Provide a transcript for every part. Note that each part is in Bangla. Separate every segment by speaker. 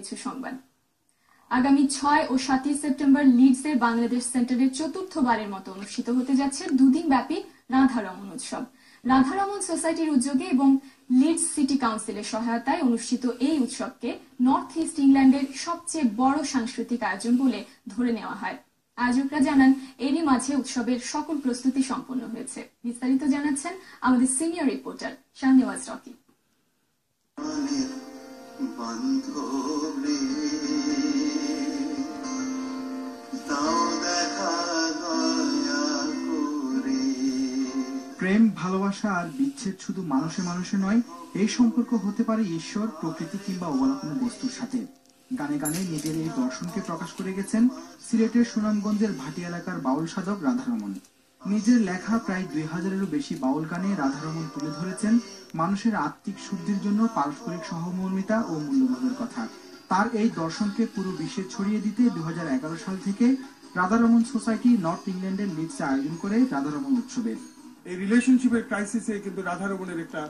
Speaker 1: কিছু সংবাদ। আগামী 6 ও 7 সেপ্টেম্বর লিডসের বাংলাদেশ সেন্টারের চতুর্থবারের মতো অনুষ্ঠিত হতে যাচ্ছে দুদিনব্যাপী রাধারমণ উৎসব। রাধারমণ সোসাইটির উদ্যোগে এবং লিডস সিটি কাউন্সিলের সহায়তায় অনুষ্ঠিত এই উৎসবকে নর্থ ইস্ট ইংল্যান্ডের সবচেয়ে বড় সাংস্কৃতিক আয়োজন বলে ধরে নেওয়া হয়। আয়োজকরা জানান, এরই মাঝে উৎসবের সকল প্রস্তুতি সম্পন্ন হয়েছে। বিস্তারিত জানাচ্ছেন আমাদের সিনিয়র রিপোর্টার শাহনেওয়াজ রকি।
Speaker 2: প্রেম, ভালোবাসা আর বিচ্ছেদ শুধু মানুষে মানুষে নয়, এই সম্পর্ক হতে পারে ঈশ্বর, প্রকৃতি কিংবা অবলা কোনো বস্তুর সাথে। গানে গানে নিজের এই দর্শনকে প্রকাশ করে গেছেন সিলেটের সুনামগঞ্জের ভাটি এলাকার বাউল সাধক রাধারমণ। নিজের লেখা প্রায় 2000-এরও বেশি বাউল গানে রাধারমণ তুলে ধরেছেন মানুষের আত্মিক শুদ্ধির জন্য পারস্পরিক সহমর্মিতা ও মূল্যবোধের কথা। তার এই দর্শনকে পুরো বিশ্বে ছড়িয়ে দিতে 2011 সাল থেকে রাধারমণ সোসাইটি নর্থ ইংল্যান্ডের লিডসে আয়োজন করে রাধারমণ উৎসবের।
Speaker 3: এই রিলেশনশিপের ক্রাইসিসে কিন্তু রাধারমণের একটা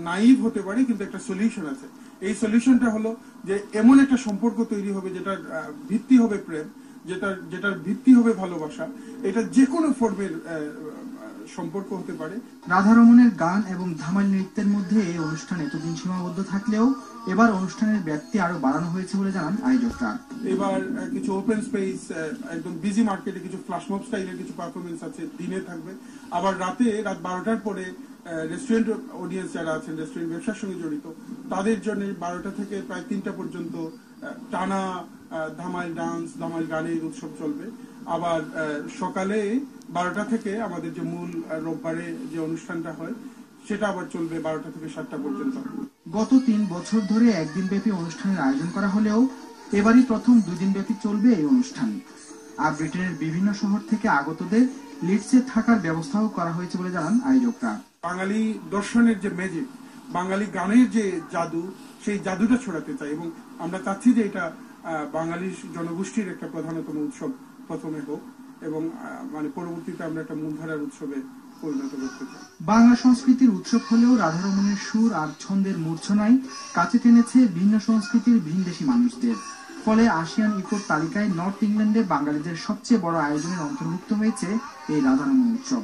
Speaker 3: নাইভ হতে পারে, কিন্তু একটা সলিউশন আছে। এই সলিউশনটা হলো যে এমন একটা সম্পর্ক তৈরি হবে যেটার ভিত্তি হবে প্রেম, যেটার ভিত্তি হবে ভালোবাসা। এটা যে কোনো ফর্মের সম্পর্ক হতে পারে।
Speaker 2: রাধারমণের গান এবং ধামাল নৃত্যের মধ্যে এই অনুষ্ঠান এতদিন সীমাবদ্ধ থাকলেও এবার অনুষ্ঠানের ব্যাপ্তি আরো বাড়ানো হয়েছে বলে জানান আয়োজকরা।
Speaker 3: এবার কিছু ওপেন স্পেস, একদম বিজি মার্কেটে কিছু ফ্ল্যাশমব স্টাইলের কিছু পারফরমেন্স আছে, দিনে থাকবে। আবার রাত 12টার পরে রেস্টুরেন্ট অডিয়েন্স যারা আছেন, রেস্টুরেন্ট ব্যবসার সঙ্গে জড়িত, তাদের জন্য 12টা থেকে প্রায় 3টা পর্যন্ত টানা ধামাল ডান্স, ধামাল গানের উৎসব চলবে। আবার সকালে 12টা থেকে আমাদের যে মূল রোববারে যে অনুষ্ঠানটা হয় সেটা আবার চলবে 12টা থেকে 7টা পর্যন্ত।
Speaker 2: গত 3 বছর ধরে একদিনব্যাপী অনুষ্ঠানের আয়োজন করা হলেও এবারই প্রথম 2 দিনব্যাপী চলবে এই অনুষ্ঠান। আর ব্রিটেনের বিভিন্ন শহর থেকে আগতদের লিডসে থাকার ব্যবস্থাও করা হয়েছে বলে জানান আয়োজকরা।
Speaker 3: বাঙালি দর্শনের যে ম্যাজিক, বাঙালি গানের যে জাদু, সেই জাদুটা ছড়াতে চাই এবং আমরা চাচ্ছি যে এটা বাঙালি জনগোষ্ঠীর একটা প্রধানতম উৎসব প্রথমে হোক এবং মানে পরবর্তীতে আমরা একটা মূলধারার উৎসবে পরিণত করতে চাই।
Speaker 2: বাংলা সংস্কৃতির উৎসব হলেও রাধারমণের সুর আর ছন্দের মূর্ছনায় কাছে টেনেছে ভিন্ন সংস্কৃতির ভিনদেশী মানুষদের। ফলে আসিয়ান ইকোর তালিকায় নর্থ ইংল্যান্ডে বাঙালিদের সবচেয়ে বড় আয়োজনের অন্তর্ভুক্ত হয়েছে এই রাধারমণ উৎসব।